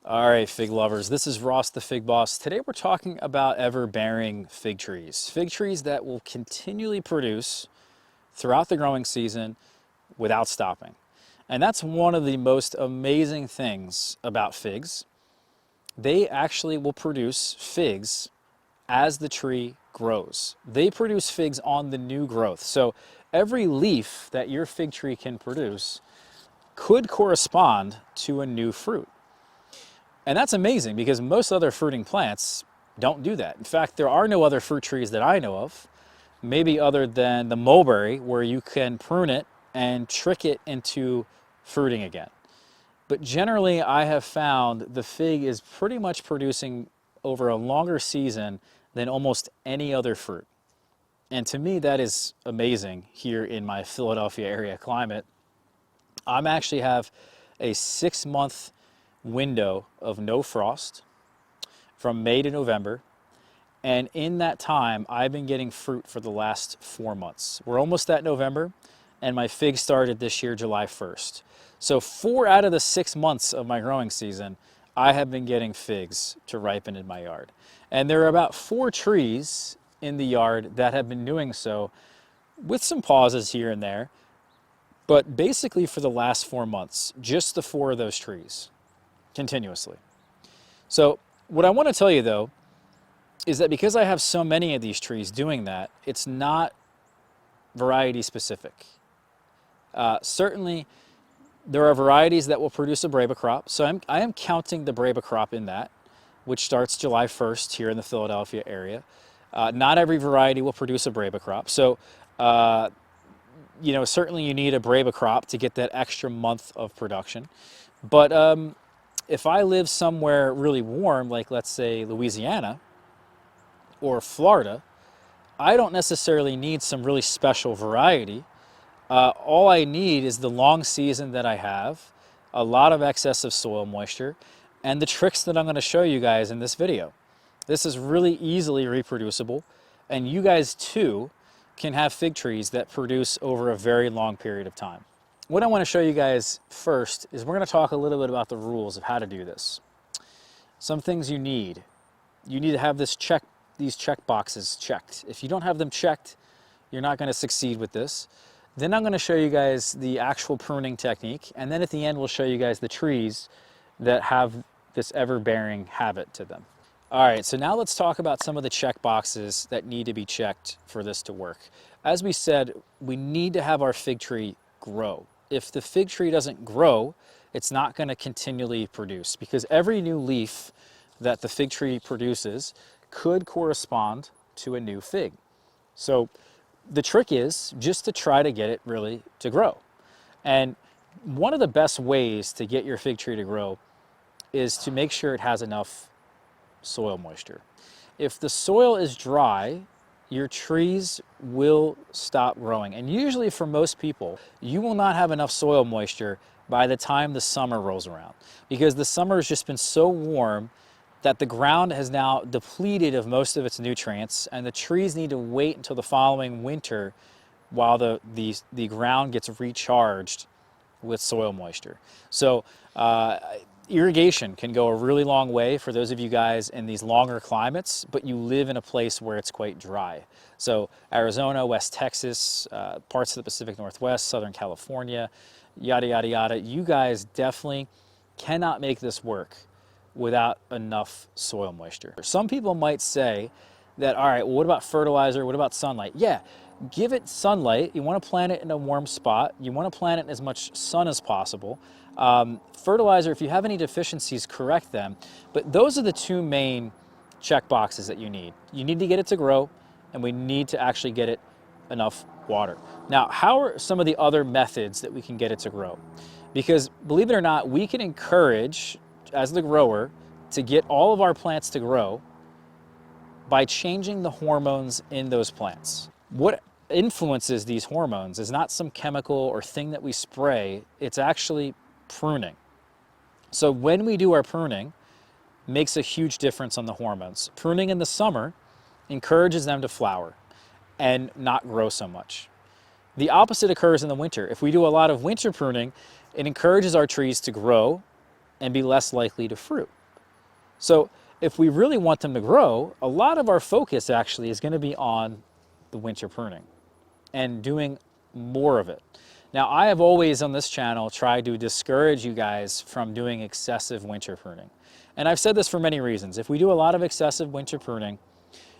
All right, fig lovers, this is Ross the Fig Boss. Today we're talking about ever-bearing fig trees that will continually produce throughout the growing season without stopping. And that's one of the most amazing things about figs. They actually will produce figs as the tree grows. They produce figs on the new growth. So every leaf that your fig tree can produce could correspond to a new fruit. And that's amazing because most other fruiting plants don't do that. In fact, there are no other fruit trees that I know of, maybe other than the mulberry, where you can prune it and trick it into fruiting again. But generally, I have found the fig is pretty much producing over a longer season than almost any other fruit. And to me, that is amazing here in my Philadelphia area climate. I actually have a 6-month window of no frost from May to November. And in that time, I've been getting fruit for the last 4 months. We're almost at November, and my fig started this year, July 1st. So 4 out of the 6 months of my growing season, I have been getting figs to ripen in my yard. And there are about 4 trees in the yard that have been doing so, with some pauses here and there. But basically for the last 4 months, just the 4 of those trees, continuously. So what I want to tell you though, is that because I have so many of these trees doing that, it's not variety specific. Certainly there are varieties that will produce a Breba crop. So I am counting the Breba crop in that, which starts July 1st here in the Philadelphia area. Not every variety will produce a Breba crop. So, certainly you need a Breba crop to get that extra month of production. But if I live somewhere really warm, like let's say Louisiana or Florida, I don't necessarily need some really special variety. All I need is the long season that I have, a lot of excess of soil moisture, and the tricks that I'm going to show you guys in this video. This is really easily reproducible, and you guys too can have fig trees that produce over a very long period of time. What I want to show you guys first is we're going to talk a little bit about the rules of how to do this. Some things you need. You need to have these check boxes checked. If you don't have them checked, you're not going to succeed with this. Then I'm going to show you guys the actual pruning technique, and then at the end we'll show you guys the trees that have this ever-bearing habit to them. All right, so now let's talk about some of the check boxes that need to be checked for this to work. As we said, we need to have our fig tree grow. If the fig tree doesn't grow, it's not going to continually produce, because every new leaf that the fig tree produces could correspond to a new fig. So the trick is just to try to get it really to grow. And one of the best ways to get your fig tree to grow is to make sure it has enough soil moisture. If the soil is dry, your trees will stop growing. And usually for most people, you will not have enough soil moisture by the time the summer rolls around, because the summer has just been so warm that the ground has now depleted of most of its nutrients, and the trees need to wait until the following winter while the ground gets recharged with soil moisture. So irrigation can go a really long way for those of you guys in these longer climates, but you live in a place where it's quite dry. So Arizona, West Texas, parts of the Pacific Northwest, Southern California, yada, yada, yada. You guys definitely cannot make this work without enough soil moisture. Some people might say that, all right, well, what about fertilizer? What about sunlight? Yeah, give it sunlight. You want to plant it in a warm spot. You want to plant it in as much sun as possible. Fertilizer, if you have any deficiencies, correct them. But those are the 2 main check boxes that you need. You need to get it to grow, and we need to actually get it enough water. Now, how are some of the other methods that we can get it to grow? Because believe it or not, we can encourage, as the grower, to get all of our plants to grow by changing the hormones in those plants. What influences these hormones is not some chemical or thing that we spray, it's actually pruning. So when we do our pruning, makes a huge difference on the hormones. Pruning in the summer encourages them to flower and not grow so much. The opposite occurs in the winter. If we do a lot of winter pruning, it encourages our trees to grow and be less likely to fruit. So if we really want them to grow, a lot of our focus actually is going to be on the winter pruning and doing more of it. Now, I have always on this channel tried to discourage you guys from doing excessive winter pruning. And I've said this for many reasons. If we do a lot of excessive winter pruning,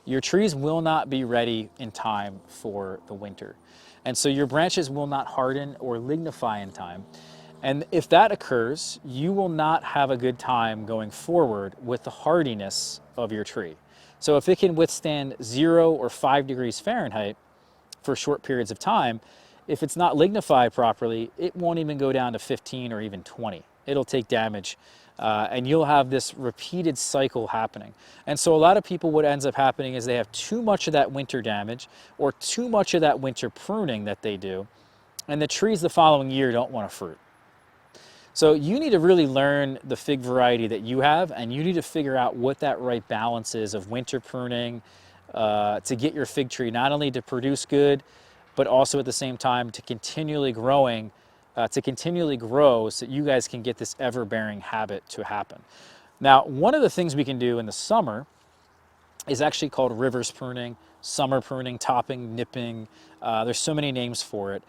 your trees will not be ready in time for the winter. And so your branches will not harden or lignify in time. And if that occurs, you will not have a good time going forward with the hardiness of your tree. So if it can withstand 0 or 5 degrees Fahrenheit for short periods of time, if it's not lignified properly, it won't even go down to 15 or even 20. It'll take damage, and you'll have this repeated cycle happening. And so a lot of people, what ends up happening is they have too much of that winter damage or too much of that winter pruning that they do, and the trees the following year don't want to fruit. So you need to really learn the fig variety that you have, and you need to figure out what that right balance is of winter pruning to get your fig tree not only to produce good, but also at the same time to continually grow so that you guys can get this ever-bearing habit to happen. Now, one of the things we can do in the summer is actually called reverse pruning, summer pruning, topping, nipping. There's so many names for it.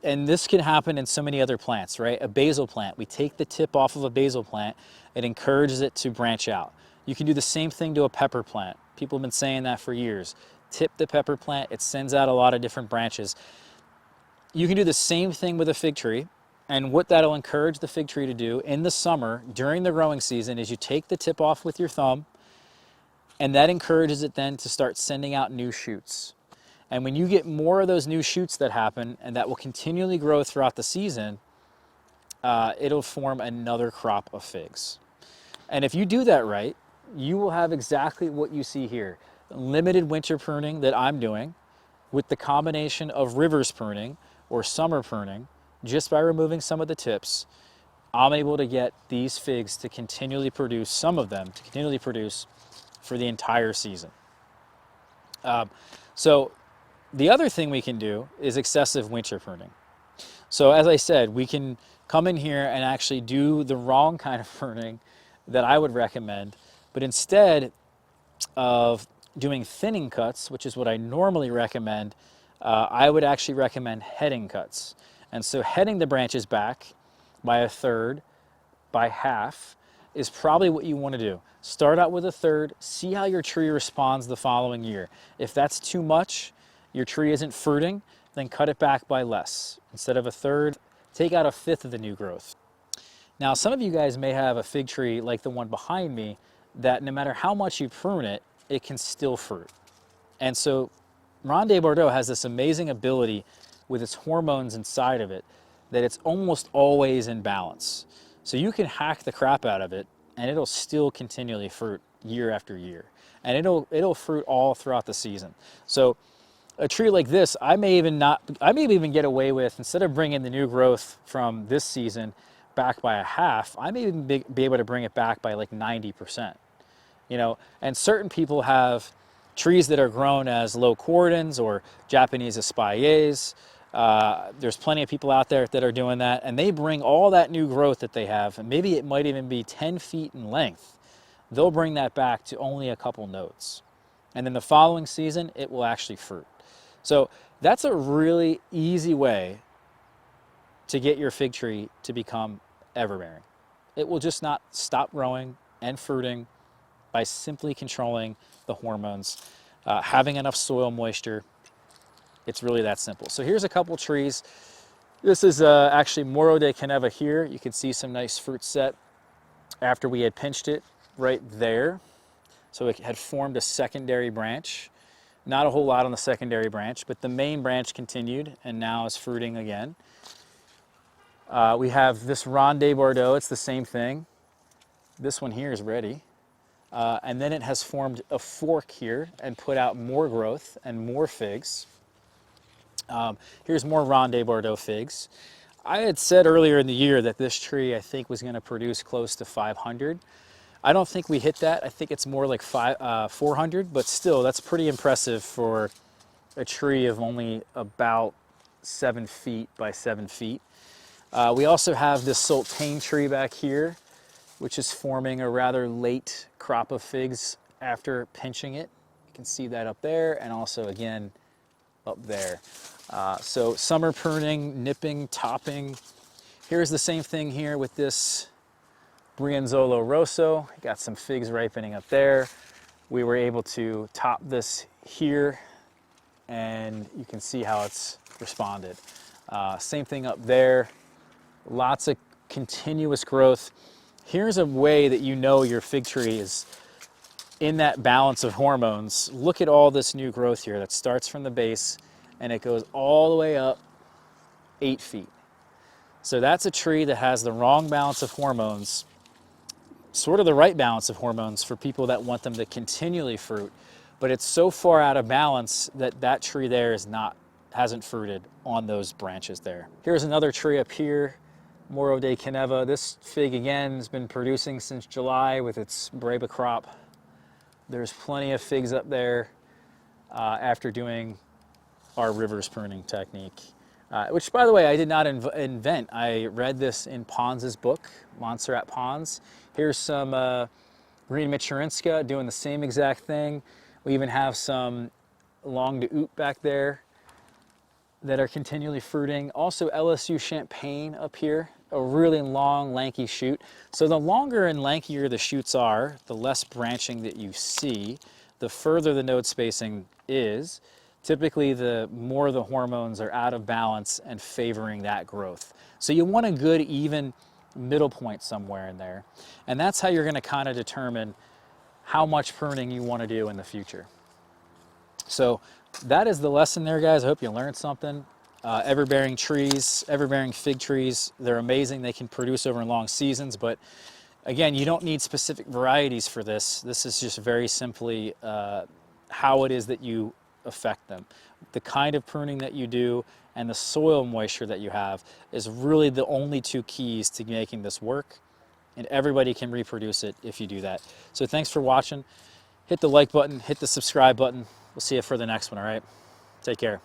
And this can happen in so many other plants, right? A basil plant, we take the tip off of a basil plant, it encourages it to branch out. You can do the same thing to a pepper plant. People have been saying that for years. Tip the pepper plant, it sends out a lot of different branches. You can do the same thing with a fig tree, and what that'll encourage the fig tree to do in the summer during the growing season is you take the tip off with your thumb, and that encourages it then to start sending out new shoots. And when you get more of those new shoots that happen and that will continually grow throughout the season, it'll form another crop of figs. And if you do that right, you will have exactly what you see here. Limited winter pruning that I'm doing with the combination of reverse pruning or summer pruning, just by removing some of the tips, I'm able to get these figs to continually produce, some of them to continually produce for the entire season. So the other thing we can do is excessive winter pruning. So as I said, we can come in here and actually do the wrong kind of pruning that I would recommend, but instead of doing thinning cuts, which is what I normally recommend, I would actually recommend heading cuts. And so heading the branches back by 1/3, by half, is probably what you want to do. Start out with 1/3, see how your tree responds the following year. If that's too much, your tree isn't fruiting, then cut it back by less. Instead of 1/3, take out 1/5 of the new growth. Now, some of you guys may have a fig tree like the one behind me that no matter how much you prune it, it can still fruit. And so Ronde Bordeaux has this amazing ability with its hormones inside of it that it's almost always in balance. So you can hack the crap out of it and it'll still continually fruit year after year. And it'll fruit all throughout the season. So a tree like this, I may even get away with, instead of bringing the new growth from this season back by 1/2, I may even be able to bring it back by like 90%. You know, and certain people have trees that are grown as low cordons or Japanese espaliers. There's plenty of people out there that are doing that, and they bring all that new growth that they have, and maybe it might even be 10 feet in length. They'll bring that back to only a couple nodes. And then the following season, it will actually fruit. So that's a really easy way to get your fig tree to become everbearing. It will just not stop growing and fruiting by simply controlling the hormones, having enough soil moisture. It's really that simple. So here's a couple trees. This is actually Moro de Caneva here. You can see some nice fruit set after we had pinched it right there. So it had formed a secondary branch. Not a whole lot on the secondary branch, but the main branch continued and now is fruiting again. We have this Ronde Bordeaux, it's the same thing. This one here is ready. And then it has formed a fork here and put out more growth and more figs. Here's more Ronde Bordeaux figs. I had said earlier in the year that this tree I think was going to produce close to 500. I don't think we hit that. I think it's more like 400, but still that's pretty impressive for a tree of only about 7 feet by 7 feet. We also have this sultane tree back here, which is forming a rather late crop of figs after pinching it. You can see that up there, and also again up there. So summer pruning, nipping, topping. Here's the same thing here with this Brianzolo Rosso. Got some figs ripening up there. We were able to top this here, and you can see how it's responded. Same thing up there. Lots of continuous growth. Here's a way that you know your fig tree is in that balance of hormones. Look at all this new growth here that starts from the base and it goes all the way up 8 feet. So that's a tree that has the wrong balance of hormones, sort of the right balance of hormones for people that want them to continually fruit, but it's so far out of balance that that tree there hasn't fruited on those branches there. Here's another tree up here, Moro de Caneva. This fig again has been producing since July with its Breba crop. There's plenty of figs up there after doing our reverse pruning technique, which, by the way, I did not invent. I read this in Pons's book, Montserrat Pons. Here's some green Michurinska doing the same exact thing. We even have some Langue de Hoop back there that are continually fruiting. Also LSU Champagne up here, a really long, lanky shoot. So the longer and lankier the shoots are, the less branching that you see, the further the node spacing is. Typically, the more the hormones are out of balance and favoring that growth. So you want a good, even middle point somewhere in there. And that's how you're gonna kind of determine how much pruning you want to do in the future. So that is the lesson there, guys. I hope you learned something. Everbearing trees, everbearing fig trees, they're amazing. They can produce over long seasons, but again, you don't need specific varieties for this. This is just very simply how it is that you affect them. The kind of pruning that you do and the soil moisture that you have is really the only two keys to making this work, and everybody can reproduce it if you do that. So thanks for watching. Hit the like button, hit the subscribe button. We'll see you for the next one, all right? Take care.